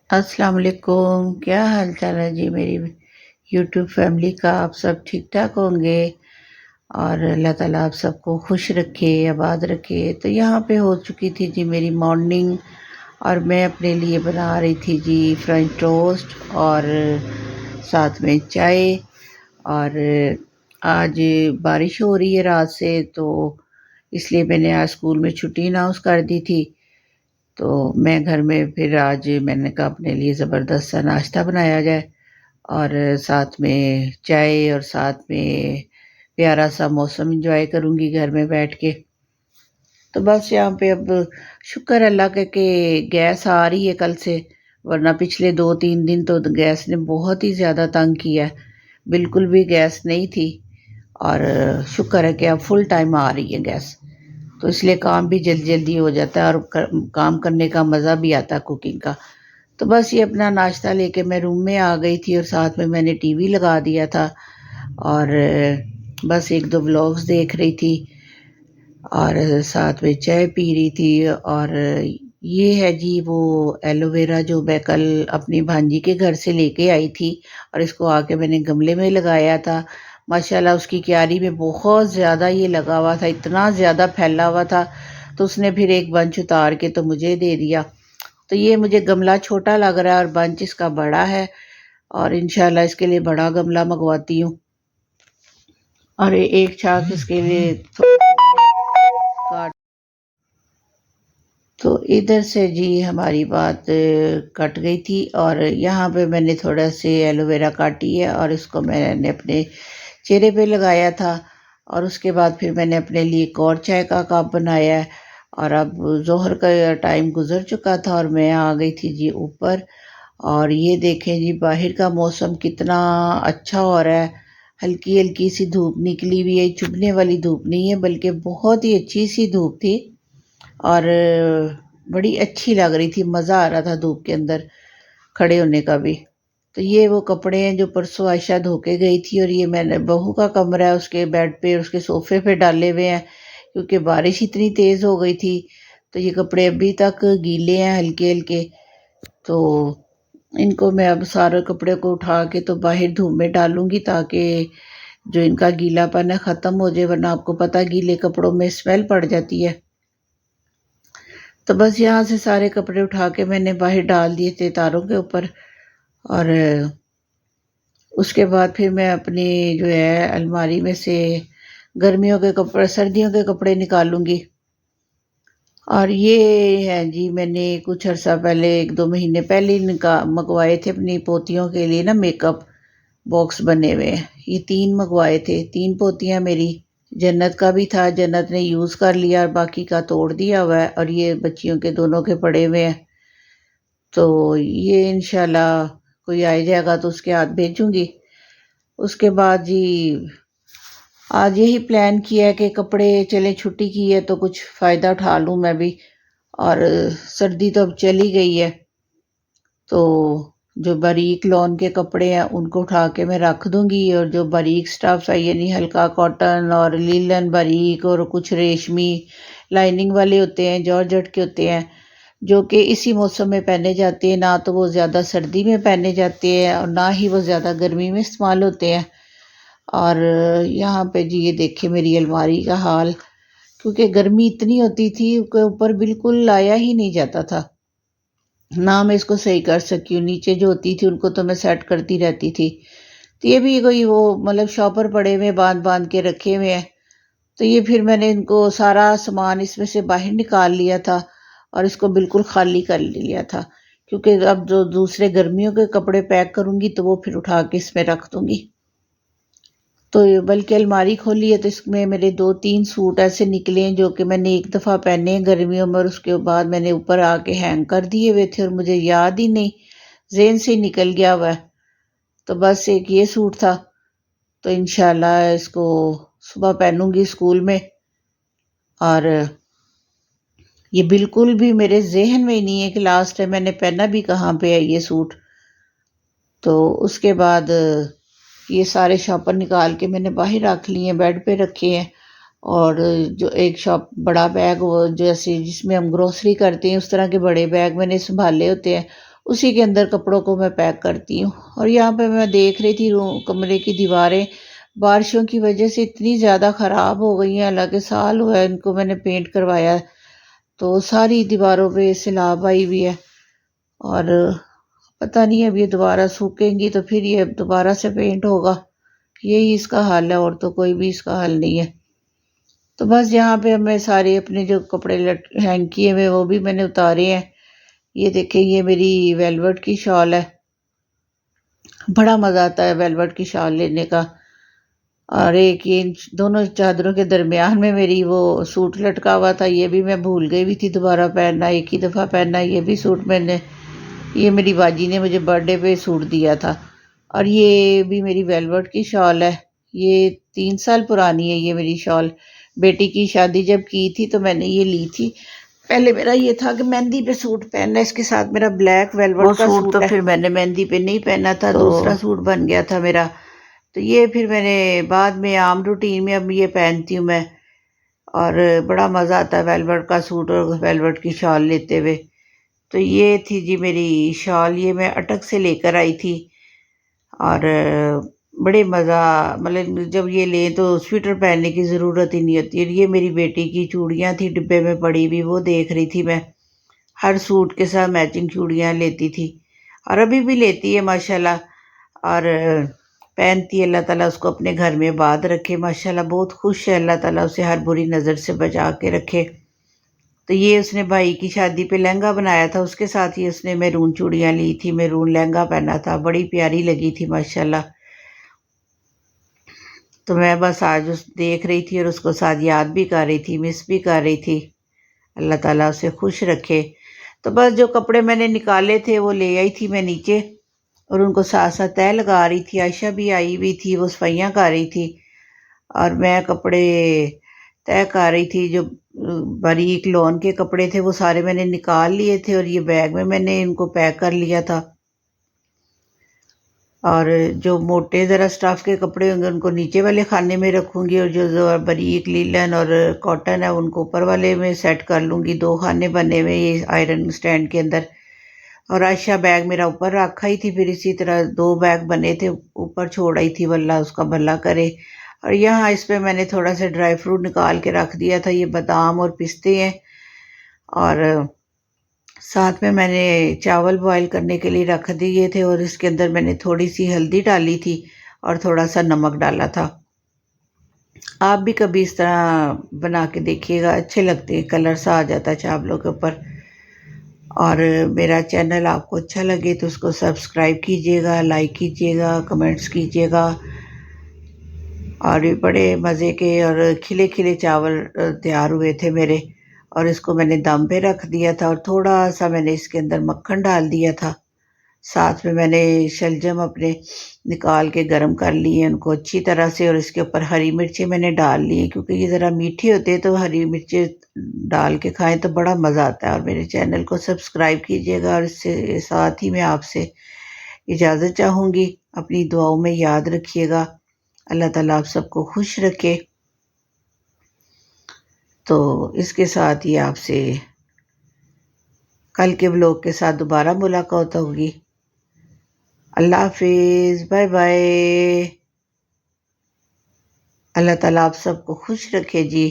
अस्सलाम वालेकुम। क्या हाल चाल है जी मेरी यूट्यूब फैमिली का। आप सब ठीक ठाक होंगे और अल्लाह ताला आप सबको खुश रखे, आबाद रखे। तो यहाँ पे हो चुकी थी जी मेरी मॉर्निंग और मैं अपने लिए बना रही थी जी फ्रेंच टोस्ट और साथ में चाय। और आज बारिश हो रही है रात से, तो इसलिए मैंने आज स्कूल में छुट्टी अनाउंस कर दी थी। तो मैं घर में फिर आज मैंने कहा अपने लिए ज़बरदस्त सा नाश्ता बनाया जाए और साथ में चाय और साथ में प्यारा सा मौसम एंजॉय करूँगी घर में बैठ के। तो बस यहाँ पे अब शुक्र है अल्लाह का कि गैस आ रही है कल से, वरना पिछले 2-3 दिन तो गैस ने बहुत ही ज़्यादा तंग किया है। बिल्कुल भी गैस नहीं थी और शुक्र है कि अब फुल टाइम आ रही है गैस। तो इसलिए काम भी जल्दी जल्दी हो जाता है और काम करने का मज़ा भी आता है कुकिंग का। तो बस ये अपना नाश्ता लेके मैं रूम में आ गई थी और साथ में मैंने टीवी लगा दिया था और बस 1-2 व्लॉग्स देख रही थी और साथ में चाय पी रही थी। और ये है जी वो एलोवेरा जो मैं कल अपनी भांजी के घर से लेके आई थी और इसको आके मैंने गमले में लगाया था। माशाल्लाह उसकी क्यारी में बहुत ज़्यादा ये लगा हुआ था, इतना ज़्यादा फैला हुआ था। तो उसने फिर एक बंच उतार के तो मुझे दे दिया। तो ये मुझे गमला छोटा लग रहा है और बंच इसका बड़ा है और इंशाल्लाह इसके लिए बड़ा गमला मंगवाती हूँ। और एक छाक इसके लिए काट। तो इधर से जी हमारी बात कट गई थी और यहाँ पे मैंने थोड़ा से एलोवेरा काटी है और इसको मैंने अपने चेहरे पे लगाया था। और उसके बाद फिर मैंने अपने लिए एक और चाय का कप बनाया है। और अब ज़ोहर का टाइम गुज़र चुका था और मैं आ गई थी जी ऊपर। और ये देखें जी बाहर का मौसम कितना अच्छा हो रहा है। हल्की हल्की सी धूप निकली हुई है, चुभने वाली धूप नहीं है बल्कि बहुत ही अच्छी सी धूप थी और बड़ी अच्छी लग रही थी। मज़ा आ रहा था धूप के अंदर खड़े होने का भी। तो ये वो कपड़े हैं जो परसों आयशा धो के गई थी और ये मैंने बहू का कमरा है, उसके बेड पे उसके सोफ़े पे डाले हुए हैं क्योंकि बारिश इतनी तेज़ हो गई थी। तो ये कपड़े अभी तक गीले हैं हल्के हल्के। तो इनको मैं अब सारे कपड़े को उठा के तो बाहर धूप में डालूंगी ताकि जो इनका गीलापन है ख़त्म हो जाए, वरना आपको पता है गीले कपड़ों में स्मेल पड़ जाती है। तो बस यहाँ से सारे कपड़े उठा के मैंने बाहर डाल दिए थे तारों के ऊपर। और उसके बाद फिर मैं अपनी जो है अलमारी में से गर्मियों के कपड़े सर्दियों के कपड़े निकालूंगी। और ये है जी मैंने कुछ अर्सा पहले 1-2 महीने पहले ही मंगवाए थे अपनी पोतियों के लिए ना मेकअप बॉक्स बने हुए हैं। ये 3 मंगवाए थे, 3 पोतियां मेरी। जन्नत का भी था, जन्नत ने यूज़ कर लिया और बाकी का तोड़ दिया हुआ है और ये बच्चियों के दोनों के पड़े हुए हैं। तो ये इंशाल्लाह कोई आ जाएगा तो उसके हाथ भेजूंगी। उसके बाद जी आज यही प्लान किया है कि कपड़े चले छुट्टी की है तो कुछ फ़ायदा उठा लूँ मैं भी। और सर्दी तो अब चली गई है, तो जो बारीक लॉन के कपड़े हैं उनको उठा के मैं रख दूंगी और जो बारीक स्टफ है यानी हल्का कॉटन और लीलन बारीक और कुछ रेशमी लाइनिंग वाले होते हैं, जॉर्जेट के होते हैं, जो कि इसी मौसम में पहने जाते हैं। ना तो वो ज़्यादा सर्दी में पहने जाते हैं और ना ही वो ज़्यादा गर्मी में इस्तेमाल होते हैं। और यहाँ पे जी ये देखिए मेरी अलमारी का हाल, क्योंकि गर्मी इतनी होती थी कि ऊपर बिल्कुल लाया ही नहीं जाता था। ना मैं इसको सही कर सकी हूँ, नीचे जो होती थी उनको तो मैं सेट करती रहती थी। तो ये भी कोई वो मतलब शॉपर पड़े हुए बांध बांध के रखे हुए हैं। तो ये फिर मैंने इनको सारा सामान इसमें से बाहर निकाल लिया था और इसको बिल्कुल खाली कर लिया था, क्योंकि अब जो दूसरे गर्मियों के कपड़े पैक करूंगी तो वो फिर उठा के इसमें रख दूंगी। तो बल्कि अलमारी खोली है तो इसमें मेरे 2-3 सूट ऐसे निकले हैं जो कि मैंने एक दफ़ा पहने हैं गर्मियों में और उसके बाद मैंने ऊपर आके हैंग कर दिए हुए थे और मुझे याद ही नहीं, ज़हन से निकल गया हुआ है। तो बस एक ये सूट था, तो इंशाल्लाह इसको सुबह पहनूंगी स्कूल में। और ये बिल्कुल भी मेरे ज़हन में ही नहीं है कि लास्ट टाइम मैंने पहना भी कहाँ पे है ये सूट। तो उसके बाद ये सारे शॉपर निकाल के मैंने बाहर रख लिए हैं, बेड पे रखे हैं। और जो एक शॉप बड़ा बैग वो जैसे जिसमें हम ग्रोसरी करते हैं उस तरह के बड़े बैग मैंने संभाले होते हैं, उसी के अंदर कपड़ों को मैं पैक करती हूँ। और यहाँ पे मैं देख रही थी रूम कमरे की दीवारें बारिशों की वजह से इतनी ज़्यादा ख़राब हो गई हैं, हालांकि साल हुआ है इनको मैंने पेंट करवाया, तो सारी दीवारों पे सैलाब आई हुई है। और पता नहीं अब ये दोबारा सूखेंगी तो फिर ये दोबारा से पेंट होगा, यही इसका हल है, और तो कोई भी इसका हल नहीं है। तो बस यहाँ पे मैं सारे अपने जो कपड़े हैंग किए हुए वो भी मैंने उतारे हैं। ये देखें, ये मेरी वेलवेट की शॉल है, बड़ा मज़ा आता है वेलवेट की शॉल लेने का। और एक ये इन दोनों चादरों के दरमियान में मेरी वो सूट लटका हुआ था, ये भी मैं भूल गई भी थी दोबारा पहनना, एक ही दफ़ा पहनना। ये भी सूट मैंने, ये मेरी बाजी ने मुझे बर्थडे पे सूट दिया था। और ये भी मेरी वेलवेट की शॉल है, ये 3 साल पुरानी है ये मेरी शॉल। बेटी की शादी जब की थी तो मैंने ये ली थी। पहले मेरा ये था कि मेहंदी पे सूट पहनना है, इसके साथ मेरा ब्लैक वेलवेट का सूट तो फिर मैंने मेहंदी पे नहीं पहना था, तो दूसरा सूट बन गया था मेरा। तो ये फिर मैंने बाद में आम रूटीन में अब ये पहनती हूँ मैं। और बड़ा मज़ा आता है वेलवेट का सूट और वेलवेट की शॉल लेते हुए। तो ये थी जी मेरी शॉल, ये मैं अटक से लेकर आई थी। और बड़े मज़ा, मतलब जब ये लें तो स्वेटर पहनने की ज़रूरत ही नहीं होती। और ये मेरी बेटी की चूड़ियाँ थी डिब्बे में पड़ी हुई, वो देख रही थी मैं। हर सूट के साथ मैचिंग चूड़ियाँ लेती थी, और अभी भी लेती है माशाल्लाह। और पहनती है, अल्लाह ताला उसको अपने घर में आबाद रखे, माशाल्लाह बहुत खुश है, अल्लाह ताला उसे हर बुरी नज़र से बचा के रखे। तो ये उसने भाई की शादी पे लहंगा बनाया था, उसके साथ ही उसने मैरून चूड़ियाँ ली थी, मैरून लहंगा पहना था, बड़ी प्यारी लगी थी माशाल्लाह। तो मैं बस आज उस देख रही थी और उसको साथ याद भी कर रही थी, मिस भी कर रही थी। अल्लाह ताला उसे खुश रखे। तो बस जो कपड़े मैंने निकाले थे वो ले आई थी मैं नीचे, और उनको साथ साथ तह लगा रही थी। आयशा भी आई हुई थी, वो सफाइयाँ कर रही थी, और मैं कपड़े तय कर रही थी। जो बारीक लॉन के कपड़े थे वो सारे मैंने निकाल लिए थे, और ये बैग में मैंने इनको पैक कर लिया था। और जो मोटे ज़रा स्टफ़ के कपड़े होंगे उनको नीचे वाले खाने में रखूँगी, और जो बारीक लीलन और कॉटन है उनको ऊपर वाले में सेट कर लूँगी। 2 खाने बने हुए ये आयरन स्टैंड के अंदर। और आयशा बैग मेरा ऊपर रखा ही थी, फिर इसी तरह 2 बैग बने थे, ऊपर छोड़ आई थी, वल्लाह उसका भला करे। और यहाँ इस पे मैंने थोड़ा सा ड्राई फ्रूट निकाल के रख दिया था, ये बादाम और पिस्ते हैं। और साथ में मैंने चावल बॉईल करने के लिए रख दिए थे, और इसके अंदर मैंने थोड़ी सी हल्दी डाली थी और थोड़ा सा नमक डाला था। आप भी कभी इस तरह बना के देखिएगा, अच्छे लगते हैं, कलर सा आ जाता है चावलों के ऊपर। और मेरा चैनल आपको अच्छा लगे तो उसको सब्सक्राइब कीजिएगा, लाइक कीजिएगा, कमेंट्स कीजिएगा। और ये बड़े मज़े के और खिले खिले चावल तैयार हुए थे मेरे। और इसको मैंने दम पे रख दिया था, और थोड़ा सा मैंने इसके अंदर मक्खन डाल दिया था। साथ में मैंने शलजम अपने निकाल के गरम कर लिए उनको अच्छी तरह से, और इसके ऊपर हरी मिर्चें मैंने डाल ली, क्योंकि ये ज़रा मीठे होते हैं, तो हरी मिर्चें डाल के खाएं तो बड़ा मज़ा आता है। और मेरे चैनल को सब्सक्राइब कीजिएगा, और इससे साथ ही मैं आपसे इजाज़त चाहूँगी। अपनी दुआओं में याद रखिएगा। अल्लाह ताला आप सबको खुश रखे। तो इसके साथ ही आपसे कल के व्लॉग के साथ दोबारा मुलाकात होगी। अल्लाह हाफ़िज़, बाय बाय। अल्लाह ताला आप सबको खुश रखे जी।